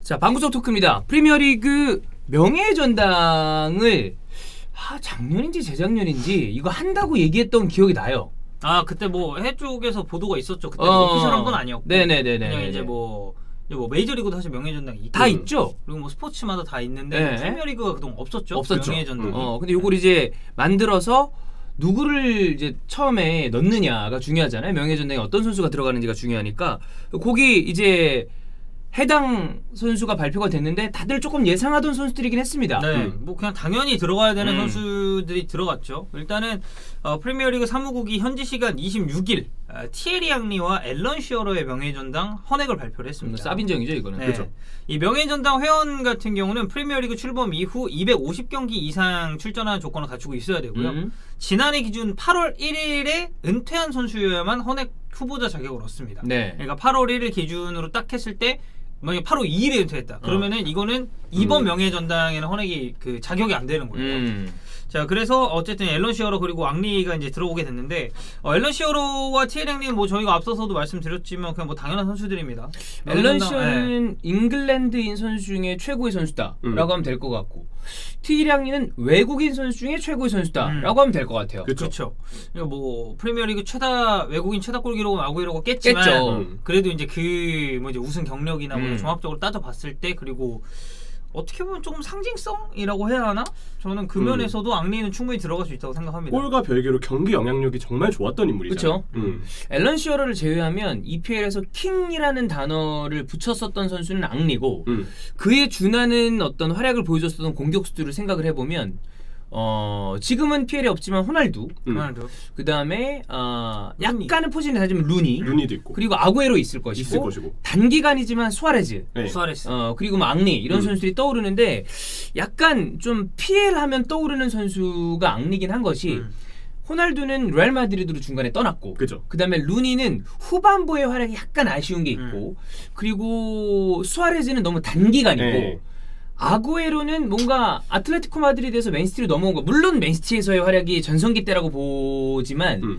자, 방구석 토크입니다. 프리미어리그 명예의 전당을 작년인지 재작년인지 이거 한다고 얘기했던 기억이 나요. 아, 그때 뭐 해외 쪽에서 보도가 있었죠. 그때 오피셜한 건 아니었고. 네네네네. 그냥 이제 뭐 메이저리그도 사실 명예전당이 있고 다 있죠. 그리고 뭐 스포츠마다 다 있는데 네. 프리미어리그가 그동안 없었죠. 명예전당. 근데 요걸 이제 만들어서 누구를 이제 처음에 넣느냐가 중요하잖아요. 명예전당에 어떤 선수가 들어가는지가 중요하니까 거기 이제 해당 선수가 발표가 됐는데 다들 조금 예상하던 선수들이긴 했습니다. 네, 뭐 그냥 당연히 들어가야 되는 선수들이 들어갔죠. 일단은 프리미어리그 사무국이 현지 시간 26일 티에리 앙리와 앨런 시어러의 명예전당 헌액을 발표를 했습니다. 쌉인정이죠 이거는. 네. 그렇죠. 이 명예전당 회원 같은 경우는 프리미어리그 출범 이후 250경기 이상 출전하는 조건을 갖추고 있어야 되고요. 지난해 기준 8월 1일에 은퇴한 선수여야만 헌액 후보자 자격을 얻습니다. 네. 그러니까 8월 1일 기준으로 딱 했을 때 만약에 8월 2일에 은퇴했다. 그러면은 이거는 이번 명예전당에는 헌액이 그 자격이 안 되는 거예요. 자, 그래서 어쨌든 앨런 시어러 그리고 앙리가 이제 들어오게 됐는데 앨런 시어러와 티에리 앙리는 뭐 저희가 앞서서도 말씀드렸지만 그냥 뭐 당연한 선수들입니다. 앨런 시어러는 잉글랜드인 선수 중에 최고의 선수다라고 하면 될 것 같고 티에리 앙리는 외국인 선수 중에 최고의 선수다라고 하면 될 것 같아요. 그렇죠. 그러니까 뭐 프리미어리그 외국인 최다 골 기록은 아구에로가 깼지만 그래도 이제 그 뭐 이제 우승 경력이나 뭐 종합적으로 따져봤을 때 그리고 어떻게 보면 조금 상징성이라고 해야 하나? 저는 그 면에서도 앙리는 충분히 들어갈 수 있다고 생각합니다. 골과 별개로 경기 영향력이 정말 좋았던 인물이죠. 그렇죠. 앨런 시어러를 제외하면 EPL에서 킹이라는 단어를 붙였었던 선수는 앙리고 그에 준하는 어떤 활약을 보여줬었던 공격수들을 생각을 해보면 지금은 PL에 없지만 호날두, 그 다음에 약간은 포진이 다지만 루니도 있고, 그리고 아구에로 있을 것이고 단기간이지만 수아레즈, 그리고 뭐 앙리 이런 선수들이 떠오르는데 약간 좀 PL 하면 떠오르는 선수가 앙리긴 한 것이 호날두는 레알 마드리드로 중간에 떠났고, 그 다음에 루니는 후반부의 활약이 약간 아쉬운 게 있고, 그리고 수아레즈는 너무 단기간이고. 아구에로는 뭔가 아틀레티코 마드리드에서 맨시티로 넘어온 거 물론 맨시티에서의 활약이 전성기 때라고 보지만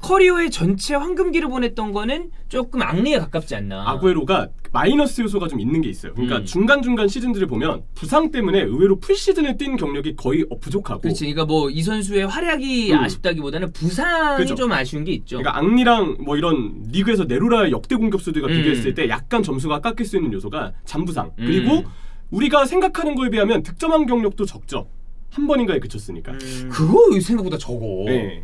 커리어의 전체 황금기를 보냈던 거는 조금 앙리에 가깝지 않나. 아구에로가 마이너스 요소가 좀 있는 게 있어요. 그러니까 중간중간 시즌들을 보면 부상 때문에 의외로 풀시즌을 뛴 경력이 거의 부족하고. 그렇지. 그러니까 뭐 이 선수의 활약이 아쉽다기보다는 부상이 좀 아쉬운 게 있죠. 그러니까 앙리랑 뭐 이런 리그에서 네로라 역대 공격수들과 비교했을 때 약간 점수가 깎일 수 있는 요소가 잔부상. 그리고 우리가 생각하는 거에 비하면 득점한 경력도 적죠. 한 번인가에 그쳤으니까. 그거 생각보다 적어. 네.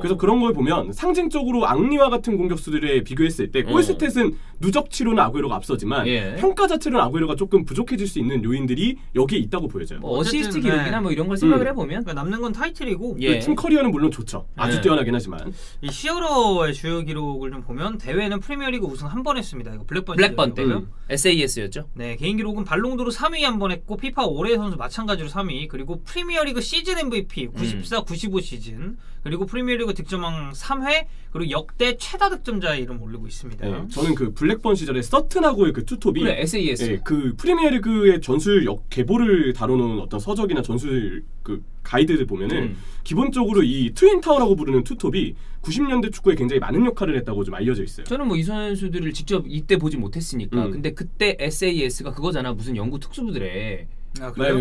그래서 그런 걸 보면 상징적으로 앙리와 같은 공격수들에 비교했을 때 골스탯은 누적치로는 아구에로가 앞서지만 평가 자체로는 아구에로가 조금 부족해질 수 있는 요인들이 여기에 있다고 보여져요. 뭐 어시스트 기록이나 뭐 이런 걸 생각을 해보면 그러니까 남는 건 타이틀이고 팀 커리어는 물론 좋죠. 아주 뛰어나긴 하지만 이 시어러의 주요 기록을 좀 보면 대회는 프리미어리그 우승 한 번 했습니다. 이거 블랙번 때고요. SAS였죠. 네, 개인 기록은 발롱도르 3위 한 번 했고 피파 올해 선수 마찬가지로 3위 그리고 프리미어리그 시즌 MVP 94-95 시즌 그리고 프리미어리그 득점왕 3회 그리고 역대 최다 득점자의 이름 올리고 있습니다. 네, 저는 그 블랙번 시절에 서튼하고의 그 투톱이 SAS 그 프리미어리그의 전술 계보를 다루는 어떤 서적이나 전술 그 가이드를 보면은 기본적으로 이 트윈타워라고 부르는 투톱이 90년대 축구에 굉장히 많은 역할을 했다고 좀 알려져 있어요. 저는 뭐 이 선수들을 직접 이때 보지 못했으니까 근데 그때 SAS가 그거잖아. 무슨 영국 특수부들의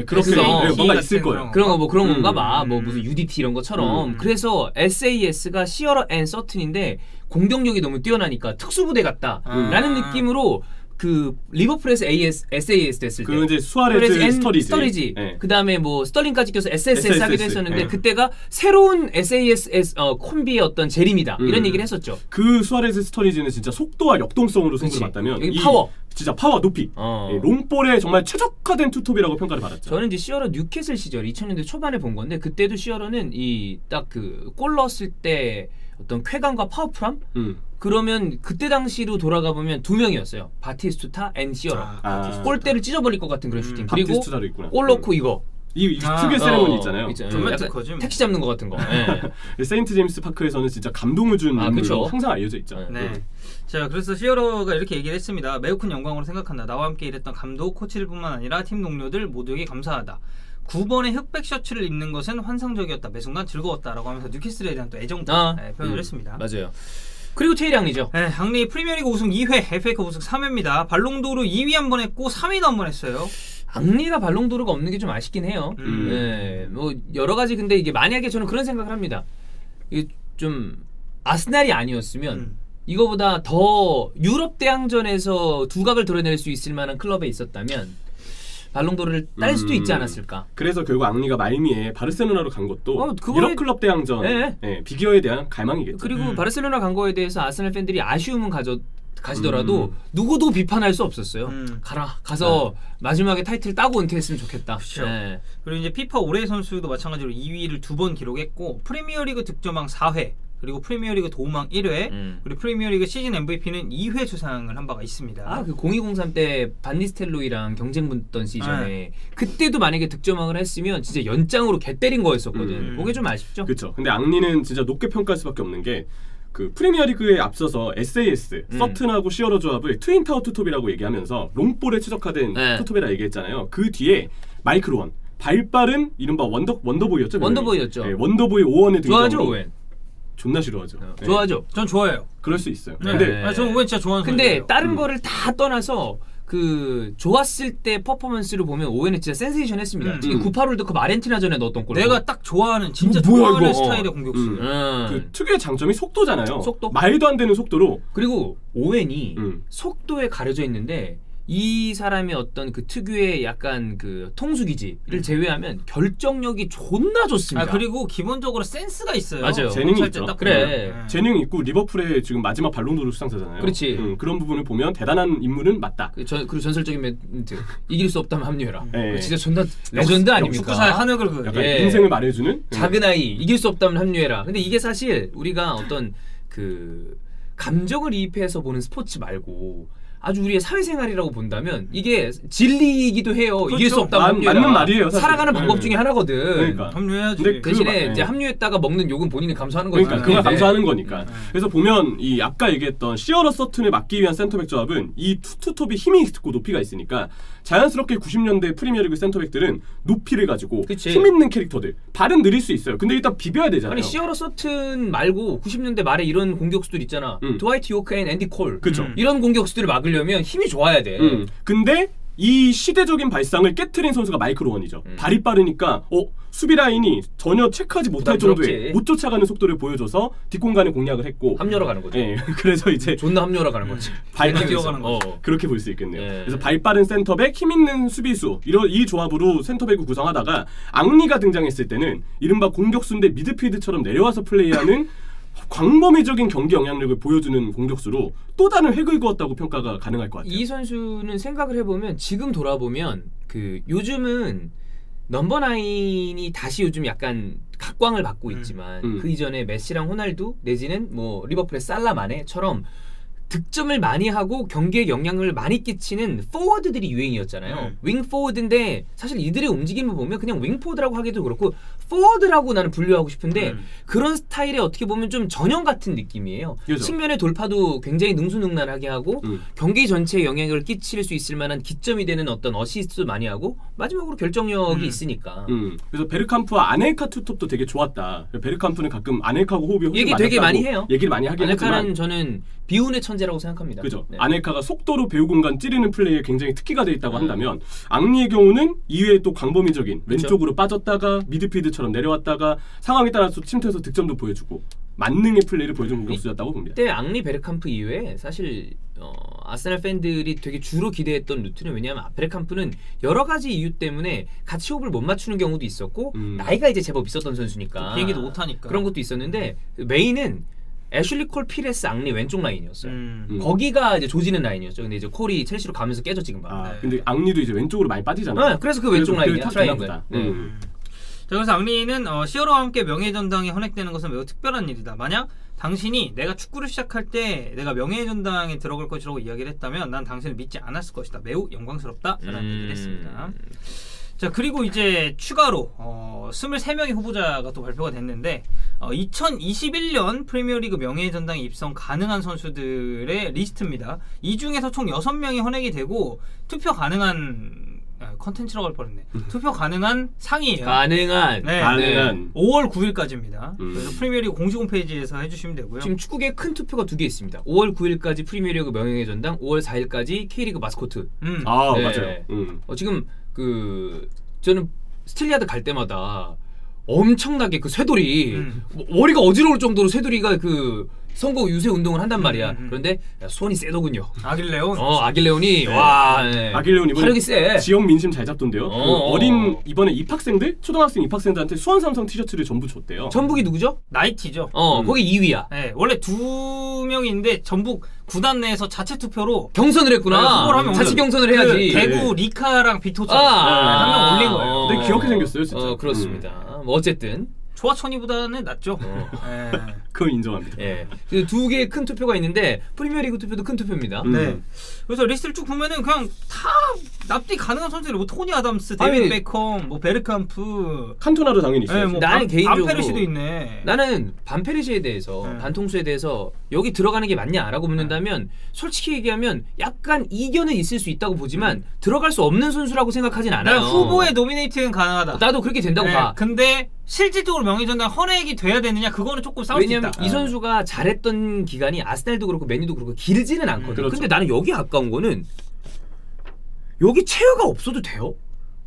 그렇게 뭔가 있을 거예요. 그런 거 뭐 그런 건가 봐. 뭐 무슨 UDT 이런 것처럼. 그래서 SAS가 시어러 앤 서튼인데 공격력이 너무 뛰어나니까 특수부대 같다라는 느낌으로 그 리버풀에서 SAS 됐을 때 그 이제 수아레즈 스터리지 그 다음에 뭐 스털링까지 껴서 SSS 하기도 했었는데 그때가 새로운 SAS 콤비의 어떤 재림이다 이런 얘기를 했었죠. 그 수아레즈 스터리지는 진짜 속도와 역동성으로 승부를 봤다면 파워 진짜 파워 높이 롱볼에 정말 최적화된 투톱이라고 평가를 받았죠. 저는 이제 시어러 뉴캐슬 시절 2000년대 초반에 본 건데 그때도 시어러는 이 딱 그 골 넣었을 때 어떤 쾌감과 파워풀함? 그러면 그때 당시로 돌아가 보면 두 명이었어요. 바티스투타 앤 시어러. 골대를 찢어버릴 것 같은 그런 슈팅. 그리고 골 넣고 이거. 이 특유의 세레모니 있잖아요. 택시 잡는 것 같은 거. 세인트 제임스 파크에서는 진짜 감동을 준 인물로 항상 알려져 있죠. 네. 자, 그래서 시어러가 이렇게 얘기를 했습니다. 매우 큰 영광으로 생각한다. 나와 함께 일했던 감독, 코치들뿐만 아니라 팀 동료들 모두에게 감사하다. 9번의 흑백 셔츠를 입는 것은 환상적이었다. 매 순간 즐거웠다라고 하면서 뉴캐슬에 대한 또 애정 표현을 했습니다. 맞아요. 그리고 테일이 앙리죠. 네, 앙리 프리미어리그 우승 2회, FA컵 우승 3회입니다. 발롱도르 2위 한 번 했고 3위도 한 번 했어요. 앙리가 발롱도르가 없는 게 좀 아쉽긴 해요. 네, 뭐 여러 가지. 근데 이게 만약에 저는 그런 생각을 합니다. 이게 좀 아스날이 아니었으면 이거보다 더 유럽 대항전에서 두각을 드러낼 수 있을 만한 클럽에 있었다면 발롱도르를 딸 수도 있지 않았을까. 그래서 결국 앙리가 말미에 바르셀로나로 간 것도 유럽 클럽 대항전 비기어에 대한 갈망이겠죠. 그리고 바르셀로나 간 거에 대해서 아스날 팬들이 아쉬움은 가지더라도 누구도 비판할 수 없었어요. 가서 마지막에 타이틀 따고 은퇴했으면 좋겠다. 그렇죠. 네. 그리고 이제 피파 올해 선수도 마찬가지로 2위를 2번 기록했고 프리미어리그 득점왕 4회, 그리고 프리미어리그 도움왕 1회, 그리고 프리미어리그 시즌 MVP는 2회 수상을 한 바가 있습니다. 그 0203 때 반니스텔로이랑 경쟁 붙던 시즌에 그때도 만약에 득점왕을 했으면 진짜 연장으로 개 때린 거였었거든. 그게 좀 아쉽죠. 그렇죠. 근데 앙리는 진짜 높게 평가할 수밖에 없는 게 그 프리미어리그에 앞서서 SAS, 서튼하고 시어러 조합을 트윈타워 투톱이라고 얘기하면서 롱볼에 추적화된 투톱이라 얘기했잖아요. 그 뒤에 마이클 오원, 발빠른 이른바 원더보이였죠. 원더보이였죠. 네, 원더보이 오원의 등장으로. 좋아하죠, 오웬. 존나 싫어하죠. 네. 좋아하죠. 전 좋아해요. 그럴 수 있어요. 네. 근데 전 오웬 진짜 좋아하는 근데 선수예요. 다른 거를 다 떠나서 그 좋았을 때 퍼포먼스를 보면 오웬은 진짜 센세이션 했습니다. 특히 98 월드컵 아르헨티나전에 넣었던 골. 내가 딱 좋아하는 진짜 좋아하는 스타일의 공격수. 그 특유의 장점이 속도잖아요. 속도. 말도 안 되는 속도로. 그리고 오웬이 속도에 가려져 있는데 이 사람의 어떤 그 특유의 약간 그 통수기지를 제외하면 결정력이 존나 좋습니다. 그리고 기본적으로 센스가 있어요. 맞아요. 재능이 있죠. 딱 그래. 재능이 있고 리버풀의 지금 마지막 발롱도르 수상자잖아요. 그렇지. 그런 부분을 보면 대단한 인물은 맞다. 그리고 전설적인 멘트. 이길 수 없다면 합류해라. 네. 진짜 존나 레전드 아닙니까? 축구사의 한획을 약간 인생을 말해주는 작은 아이 이길 수 없다면 합류해라. 근데 이게 사실 우리가 어떤 그 감정을 이입해서 보는 스포츠 말고 아주 우리의 사회생활이라고 본다면 이게 진리이기도 해요. 그렇죠. 이길 수 없다면 합류해라. 맞는 말이에요. 사실. 살아가는 방법 중에 하나거든. 그러니까. 합류해야지. 대신에 이제 합류했다가 먹는 욕은 본인이 감수하는 거죠. 그러니까 그걸 감수하는 거니까. 그래서 보면 이 아까 얘기했던 시어러 서튼을 막기 위한 센터백 조합은 이 투톱이 힘이 있고 높이가 있으니까 자연스럽게 90년대 프리미어리그 센터백들은 높이를 가지고 힘 있는 캐릭터들. 발은 느릴 수 있어요. 근데 일단 비벼야 되잖아요. 아니 시어러 서튼 말고 90년대 말에 이런 공격수들 있잖아. 드와이트 요크 앤 앤디 콜. 그쵸. 이런 공격수들을 막으려면 힘이 좋아야 돼. 근데 이 시대적인 발상을 깨트린 선수가 마이클 오원이죠. 발이 빠르니까 수비 라인이 전혀 체크하지 못할 정도의 못 쫓아가는 속도를 보여줘서 뒷공간에 공략을 했고 합류하러 가는 거죠. 네, 그래서 이제 존나 합류하러 가는 거지. 발만 뛰어가는 거. 그렇게 볼 수 있겠네요. 그래서 발 빠른 센터백, 힘 있는 수비수 이 조합으로 센터백을 구성하다가 앙리가 등장했을 때는 이른바 공격수인데 미드필드처럼 내려와서 플레이하는 광범위적인 경기 영향력을 보여주는 공격수로 또 다른 획을 그었다고 평가가 가능할 것 같아요. 이 선수는 생각을 해보면 지금 돌아보면 그 요즘은 넘버 9이 다시 요즘 약간 각광을 받고 있지만 그 이전에 메시랑 호날두 내지는 뭐 리버풀의 살라 마네처럼 득점을 많이 하고 경기에 영향을 많이 끼치는 포워드들이 유행이었잖아요. 윙 포워드인데 사실 이들의 움직임을 보면 그냥 윙 포워드라고 하기도 그렇고 포워드라고 나는 분류하고 싶은데 그런 스타일의 어떻게 보면 좀 전형 같은 느낌이에요. 그렇죠. 측면의 돌파도 굉장히 능수능란하게 하고 경기 전체에 영향을 끼칠 수 있을 만한 기점이 되는 어떤 어시스트도 많이 하고 마지막으로 결정력이 있으니까. 그래서 베르캄프와 아넬카 투톱도 되게 좋았다. 베르캄프는 가끔 아넬카하고 호흡이 얘기 되게 많이 해요. 얘기를 많이 하긴 하지만 아넬카는 저는 비운의 천재라고 생각합니다. 그죠. 네. 아넬카가 속도로 배우 공간 찌르는 플레이에 굉장히 특기가 돼 있다고 한다면 앙리의 경우는 이외에 또 광범위적인 왼쪽으로 빠졌다가 미드필드처럼 내려왔다가 상황에 따라서 침투해서 득점도 보여주고 만능의 플레이를 보여준 공격수였다고 봅니다. 그때 앙리 베르캄프 이외에 사실 아스날 팬들이 되게 주로 기대했던 루트는 왜냐하면 베르캄프는 여러 가지 이유 때문에 같이 호흡을 못 맞추는 경우도 있었고 나이가 이제 제법 있었던 선수니까 비행기도 못하니까 그런 것도 있었는데 메인은 애슐리 콜, 피레스, 앙리 왼쪽 라인이었어요. 거기가 이제 조지는 라인이었죠. 근데 이제 콜이 첼시로 가면서 깨졌지 금방. 근데 앙리도 이제 왼쪽으로 많이 빠지잖아요. 네, 그래서 그 왼쪽 라인이야. 트라이앵글. 자, 그래서 앙리는 시어러와 함께 명예전당에 헌액되는 것은 매우 특별한 일이다. 만약 당신이 내가 축구를 시작할 때 내가 명예전당에 들어갈 것이라고 이야기를 했다면 난 당신을 믿지 않았을 것이다. 매우 영광스럽다. 라는 얘기를 했습니다. 자, 그리고 이제 추가로 23명의 후보자가 또 발표가 됐는데 2021년 프리미어리그 명예전당에 입성 가능한 선수들의 리스트입니다. 이 중에서 총 6명이 헌액이 되고 투표 가능한 컨텐츠라고 할 뻔했네. 투표 가능한 상이에요. 가능한. 네. 가능한. 5월 9일까지입니다. 그래서 프리미어리그 공식 홈페이지에서 해주시면 되고요. 지금 축구계 큰 투표가 2개 있습니다. 5월 9일까지 프리미어리그 명예의 전당, 5월 4일까지 K리그 마스코트. 아 네. 맞아요. 지금 저는 스틸리아드 갈 때마다 엄청나게 그 쇠돌이 머리가 어지러울 정도로 쇠돌이가 선거 유세 운동을 한단 말이야. 그런데 손이 세더군요. 아길레온. 아길레온이 와. 네. 아길레온 이번에 화력이 세. 지역 민심 잘 잡던데요. 어린 이번에 입학생들, 초등학생 입학생들한테 수원 삼성 티셔츠를 전부 줬대요. 전북이 누구죠? 나이티죠. 거기 2위야. 네, 원래 2명인데 전북 구단 내에서 자체 투표로 경선을 했구나. 네, 자체 경선을 해야지. 대구 리카랑 비토처럼 한 명 올린 거예요. 되게 귀엽게 생겼어요, 진짜. 그렇습니다. 뭐 어쨌든 조화천이보다는 낫죠. 그건 인정합니다. 예. 2개의 큰 투표가 있는데 프리미어리그 투표도 큰 투표입니다. 네. 그래서 리스트를 쭉 보면은 그냥 다 납득 가능한 선수들, 뭐 토니 아담스, 데이비드 베컴, 뭐 베르캄프, 칸토나도 당연히 있어요. 뭐 나는 개인적으로 반페르시도 있네. 나는 반페르시에 대해서 반통수에 대해서 여기 들어가는 게 맞냐라고 묻는다면 솔직히 얘기하면 약간 이견은 있을 수 있다고 보지만 들어갈 수 없는 선수라고 생각하진 않아요. 후보에 노미네이트는 가능하다. 나도 그렇게 된다고 봐. 근데 실질적으로 명예전당 헌액이 돼야 되느냐, 그거는 조금 싸울 수 있다. 왜냐면 이 선수가 잘했던 기간이 아스날도 그렇고 맨유도 그렇고 길지는 않거든. 그렇죠. 근데 나는 여기 아까운 거는 여기 체어가 없어도 돼요?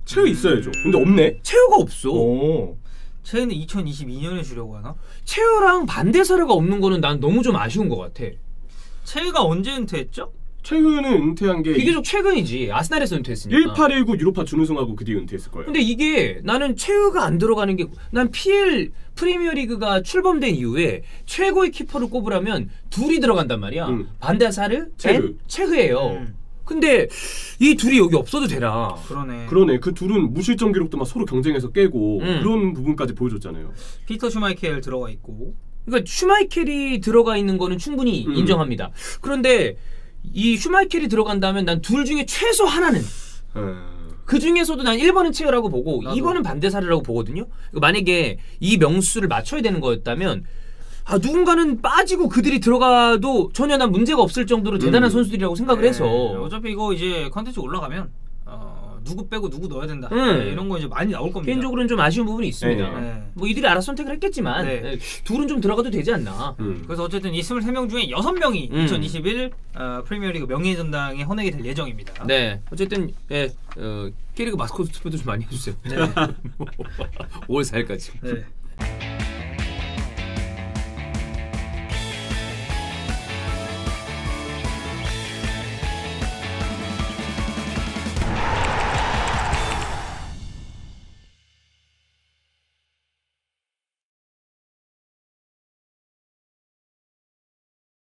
체어 있어야죠. 근데 없네. 체어가 없어. 체어는 2022년에 주려고 하나? 체어랑 반대 사례가 없는 거는 난 너무 좀 아쉬운 것 같아. 체어가 언제 은퇴했죠? 최근은 은퇴한 게 비교적 최근이지. 아스날에서 은퇴했으니까. 1819 유로파 준우승하고 그 뒤에 은퇴했을 거예요. 근데 이게 나는 최후가 안 들어가는 게 난 PL 프리미어리그가 출범된 이후에 최고의 키퍼를 꼽으라면 둘이 들어간단 말이야. 반데사르, 체흐예요. 근데 이 둘이 여기 없어도 되나? 그러네. 그 둘은 무실점 기록도 막 서로 경쟁해서 깨고 그런 부분까지 보여줬잖아요. 피터 슈마이켈 들어가 있고. 그러니까 슈마이켈이 들어가 있는 거는 충분히 인정합니다. 그런데 이 슈마이켈이 들어간다면 난 둘 중에 최소 하나는 그 중에서도 난 1번은 체어라고 보고 나도. 2번은 반데사르라고 보거든요. 만약에 이 명수를 맞춰야 되는 거였다면 누군가는 빠지고 그들이 들어가도 전혀 난 문제가 없을 정도로 대단한 선수들이라고 생각을 해서 어차피 이거 이제 컨텐츠 올라가면 누구 빼고 누구 넣어야 된다 이런 거 이제 많이 나올 겁니다. 개인적으로는 좀 아쉬운 부분이 있습니다. 뭐 이들이 알아서 선택을 했겠지만 둘은 좀 들어가도 되지 않나. 그래서 어쨌든 이 23명 중에 6명이 2021 프리미어리그 명예전당에 헌액이 될 예정입니다. 네, 어쨌든 K리그 마스코트 투표도 좀 많이 해주세요. 5월 4일까지.